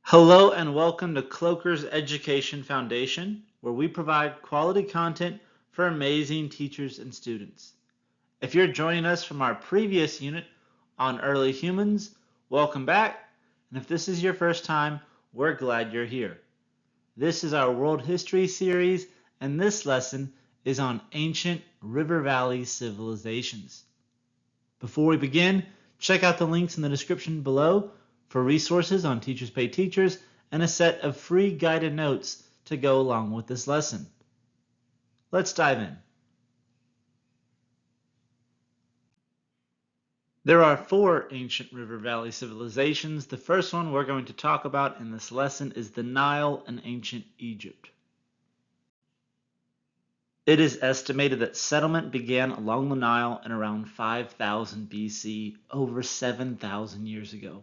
Hello and welcome to Cloaker's Education Foundation, where we provide quality content for amazing teachers and students. If you're joining us from our previous unit on early humans, welcome back. And if this is your first time, we're glad you're here. This is our world history series, and this lesson is on ancient river valley civilizations. Before we begin, check out the links in the description below for resources on Teachers Pay Teachers and a set of free guided notes to go along with this lesson. Let's dive in. There are 4 ancient river valley civilizations. The first one we're going to talk about in this lesson is the Nile and ancient Egypt. It is estimated that settlement began along the Nile in around 5000 BC, over 7,000 years ago.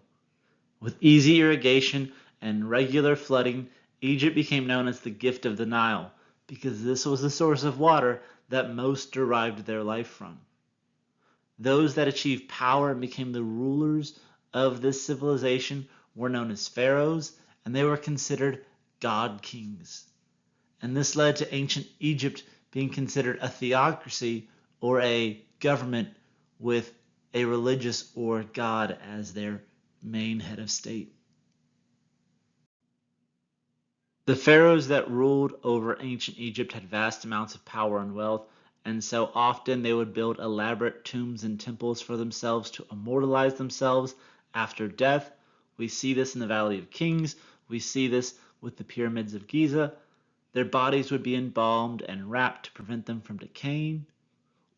With easy irrigation and regular flooding, Egypt became known as the gift of the Nile because this was the source of water that most derived their life from. Those that achieved power and became the rulers of this civilization were known as pharaohs, and they were considered god kings. And this led to ancient Egypt being considered a theocracy, or a government with a religious or god as their main head of state. The pharaohs that ruled over ancient Egypt had vast amounts of power and wealth, and so often they would build elaborate tombs and temples for themselves to immortalize themselves after death. We see this in the Valley of Kings. We see this with the pyramids of Giza. Their bodies would be embalmed and wrapped to prevent them from decaying.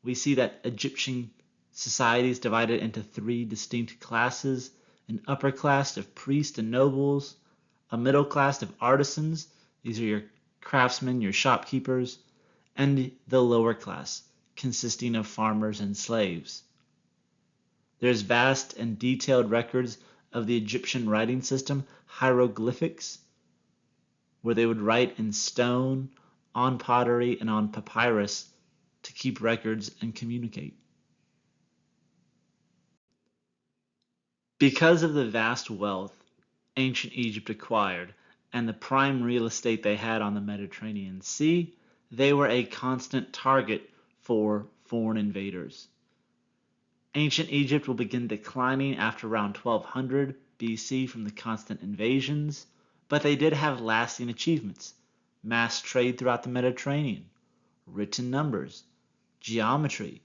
We see that Egyptian society is divided into 3 distinct classes: an upper class of priests and nobles, a middle class of artisans, these are your craftsmen, your shopkeepers, and the lower class, consisting of farmers and slaves. There's vast and detailed records of the Egyptian writing system, hieroglyphics, where they would write in stone, on pottery, and on papyrus to keep records and communicate. Because of the vast wealth ancient Egypt acquired and the prime real estate they had on the Mediterranean Sea, they were a constant target for foreign invaders. Ancient Egypt will begin declining after around 1200 BC from the constant invasions, but they did have lasting achievements: mass trade throughout the Mediterranean, written numbers, geometry.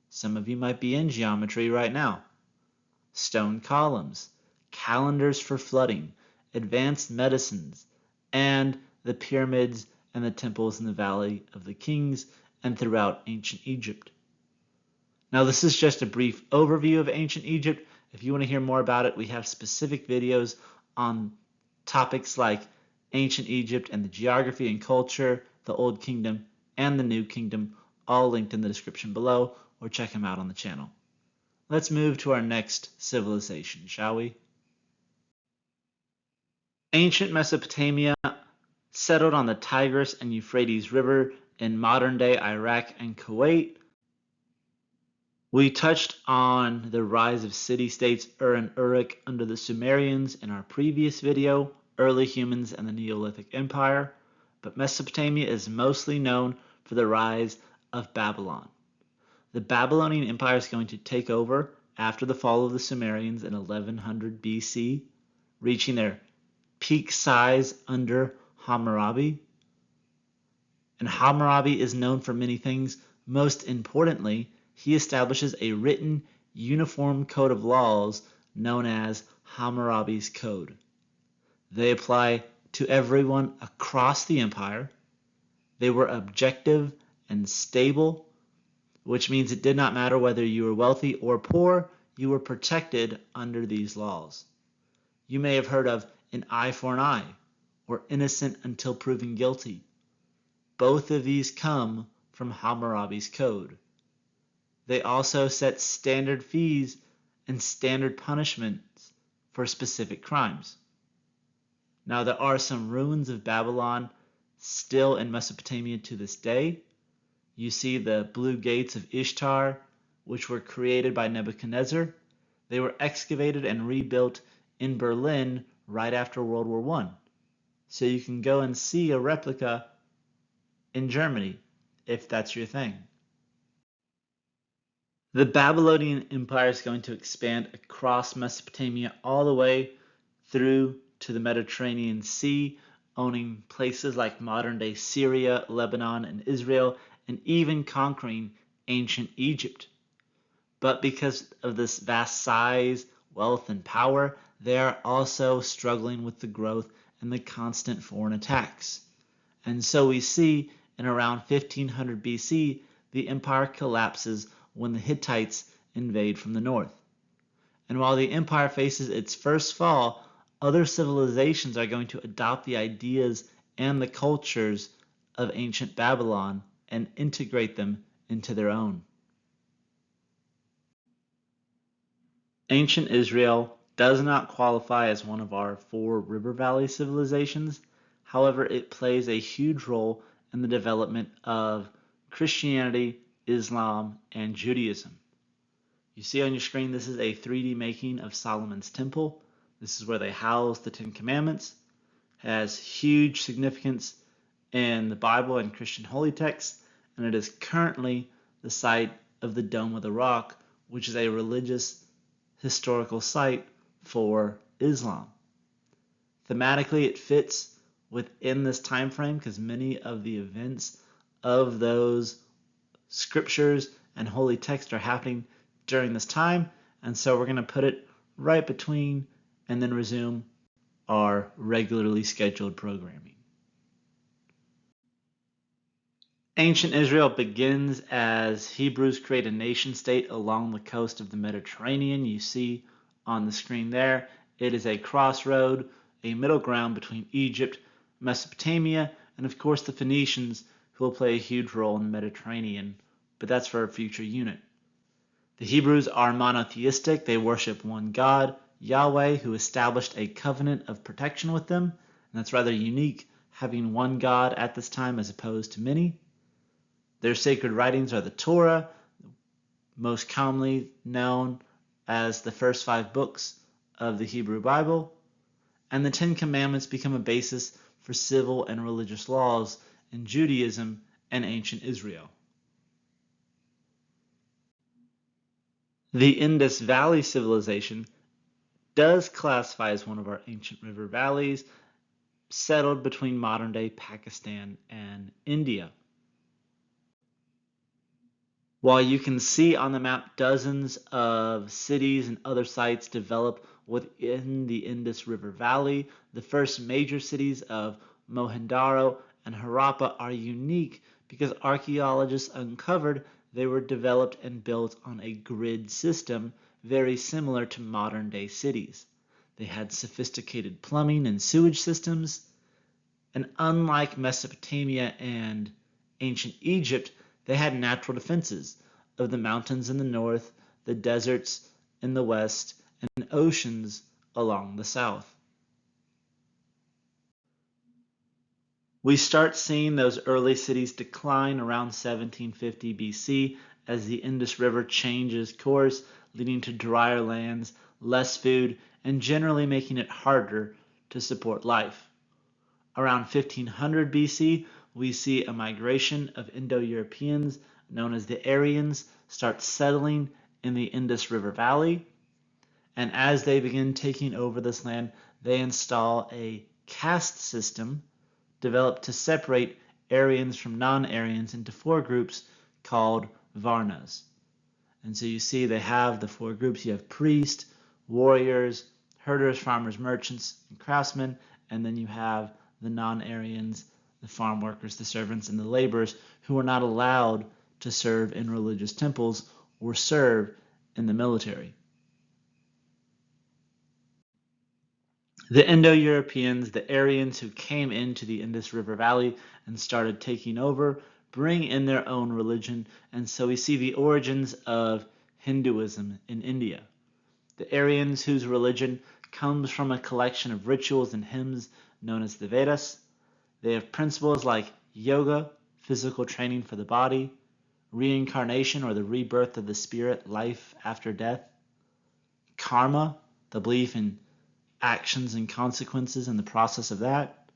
Some of you might be in geometry right now. Stone columns, calendars for flooding, advanced medicines, and the pyramids and the temples in the Valley of the Kings and throughout ancient Egypt. Now, this is just a brief overview of ancient Egypt. If you want to hear more about it, we have specific videos on topics like ancient Egypt and the geography and culture, the Old Kingdom and the New Kingdom, all linked in the description below, or check them out on the channel. Let's move to our next civilization, shall we? Ancient Mesopotamia settled on the Tigris and Euphrates River in modern-day Iraq and Kuwait. We touched on the rise of city-states and Uruk under the Sumerians in our previous video, Early Humans and the Neolithic Empire, but Mesopotamia is mostly known for the rise of Babylon. The Babylonian Empire is going to take over after the fall of the Sumerians in 1100 BC, reaching their peak size under Hammurabi. And Hammurabi is known for many things. Most importantly, he establishes a written, uniform code of laws known as Hammurabi's Code. They apply to everyone across the empire. They were objective and stable, which means it did not matter whether you were wealthy or poor, you were protected under these laws. You may have heard of an eye for an eye, or innocent until proven guilty. Both of these come from Hammurabi's Code. They also set standard fees and standard punishments for specific crimes. Now, there are some ruins of Babylon still in Mesopotamia to this day. You see the Blue Gates of Ishtar, which were created by Nebuchadnezzar. They were excavated and rebuilt in Berlin right after World War I. So you can go and see a replica in Germany, if that's your thing. The Babylonian Empire is going to expand across Mesopotamia all the way through to the Mediterranean Sea, owning places like modern-day Syria, Lebanon, and Israel, and even conquering ancient Egypt. But because of this vast size, wealth, and power, they are also struggling with the growth and the constant foreign attacks. And so we see in around 1500 BC, the empire collapses when the Hittites invade from the north. And while the empire faces its first fall, other civilizations are going to adopt the ideas and the cultures of ancient Babylon and integrate them into their own. Ancient Israel does not qualify as one of our 4 river valley civilizations. However, it plays a huge role in the development of Christianity, Islam, and Judaism. You see on your screen, this is a 3D making of Solomon's Temple. This is where they house the 10 Commandments. It has huge significance in the Bible and Christian holy texts, and it is currently the site of the Dome of the Rock, which is a religious historical site for Islam. Thematically, it fits within this time frame because many of the events of those scriptures and holy texts are happening during this time, and so we're going to put it right between and then resume our regularly scheduled programming. Ancient Israel begins as Hebrews create a nation state along the coast of the Mediterranean. You see on the screen there, it is a crossroad, a middle ground between Egypt, Mesopotamia, and of course the Phoenicians, who will play a huge role in the Mediterranean, but that's for a future unit. The Hebrews are monotheistic. They worship one God, Yahweh, who established a covenant of protection with them, and that's rather unique, having one God at this time as opposed to many. Their sacred writings are the Torah, most commonly known as the first 5 books of the Hebrew Bible, and the 10 Commandments become a basis for civil and religious laws in Judaism and ancient Israel. The Indus Valley civilization does classify as one of our ancient river valleys, settled between modern-day Pakistan and India. While you can see on the map dozens of cities and other sites developed within the Indus River Valley, the first major cities of Mohenjo-Daro and Harappa are unique because archaeologists uncovered they were developed and built on a grid system very similar to modern-day cities. They had sophisticated plumbing and sewage systems, and unlike Mesopotamia and ancient Egypt, they had natural defenses of the mountains in the north, the deserts in the west, and oceans along the south. We start seeing those early cities decline around 1750 BC as the Indus River changes course, leading to drier lands, less food, and generally making it harder to support life. Around 1500 BC, we see a migration of Indo-Europeans known as the Aryans start settling in the Indus River Valley, and as they begin taking over this land, they install a caste system developed to separate Aryans from non-Aryans into 4 groups called Varnas. And so you see they have the 4 groups. You have priests, warriors, herders, farmers, merchants, and craftsmen, and then you have the non-Aryans, the farm workers, the servants, and the laborers who are not allowed to serve in religious temples or serve in the military. The Indo-Europeans, the Aryans who came into the Indus River Valley and started taking over, bring in their own religion, and so we see the origins of Hinduism in India. The Aryans, whose religion comes from a collection of rituals and hymns known as the Vedas. They have principles like yoga, physical training for the body, reincarnation or the rebirth of the spirit, life after death, karma, the belief in actions and consequences in the process of that,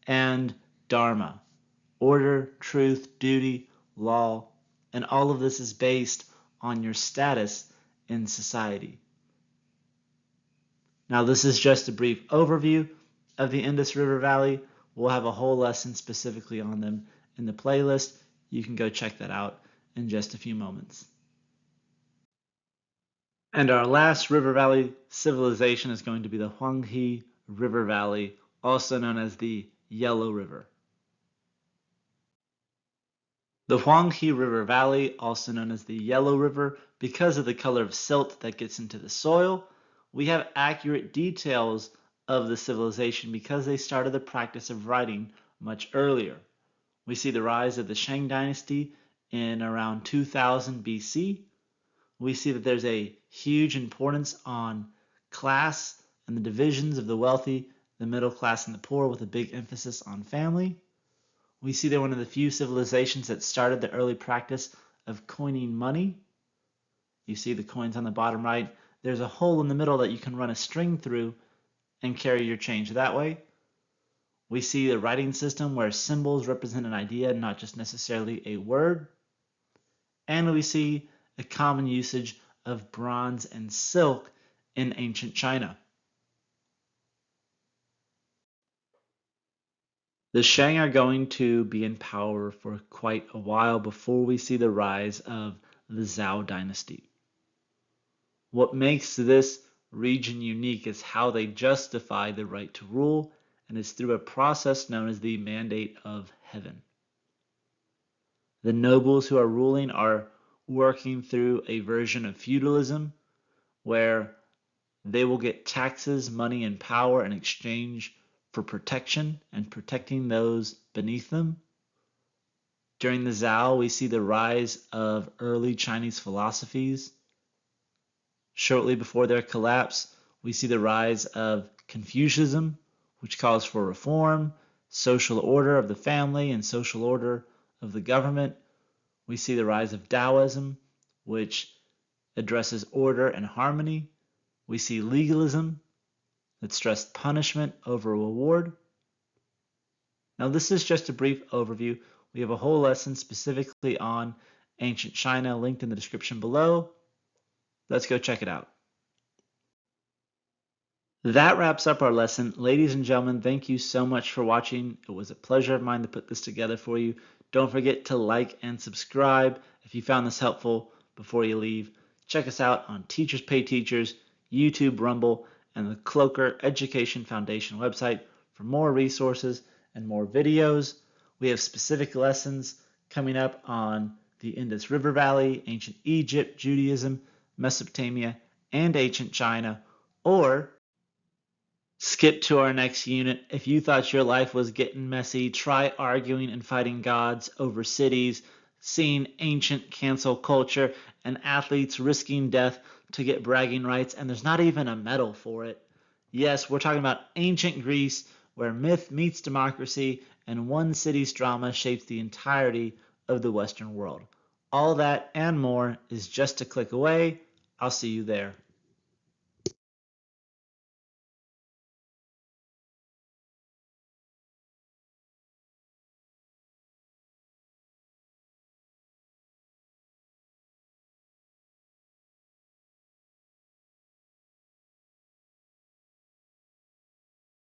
and dharma, order, truth, duty, law, and all of this is based on your status in society. Now, this is just a brief overview of the Indus River Valley. We'll have a whole lesson specifically on them in the playlist. You can go check that out in just a few moments. And our last river valley civilization is going to be the Huanghe River Valley, also known as the Yellow River. The Huanghe River Valley, also known as the Yellow River, because of the color of silt that gets into the soil, we have accurate details of the civilization because they started the practice of writing much earlier. We see the rise of the Shang dynasty in around 2000 BC. We see that there's a huge importance on class and the divisions of the wealthy, the middle class, and the poor, with a big emphasis on family. We see they're one of the few civilizations that started the early practice of coining money. You see the coins on the bottom right. There's a hole in the middle that you can run a string through and carry your change that way. We see the writing system where symbols represent an idea, not just necessarily a word. And we see a common usage of bronze and silk in ancient China. The Shang are going to be in power for quite a while before we see the rise of the Zhou dynasty. What makes this region unique is how they justify the right to rule, and it's through a process known as the mandate of heaven. The nobles who are ruling are working through a version of feudalism where they will get taxes, money, and power in exchange for protection and protecting those beneath them. During the Zhou, we see the rise of early Chinese philosophies. Shortly before their collapse, we see the rise of Confucianism, which calls for reform, social order of the family, and social order of the government. We see the rise of Daoism, which addresses order and harmony. We see legalism that stressed punishment over reward. Now, this is just a brief overview. We have a whole lesson specifically on ancient China linked in the description below. Let's go check it out. That wraps up our lesson. Ladies and gentlemen, thank you so much for watching. It was a pleasure of mine to put this together for you. Don't forget to like and subscribe if you found this helpful before you leave. Check us out on Teachers Pay Teachers, YouTube, Rumble, and the Cloaker Education Foundation website for more resources and more videos. We have specific lessons coming up on the Indus River Valley, ancient Egypt, Judaism, Mesopotamia, and ancient China. Or skip to our next unit. If you thought your life was getting messy, try arguing and fighting gods over cities, seeing ancient cancel culture, and athletes risking death to get bragging rights, and there's not even a medal for it. Yes, we're talking about ancient Greece, where myth meets democracy, and one city's drama shapes the entirety of the Western world. All that and more is just a click away. I'll see you there.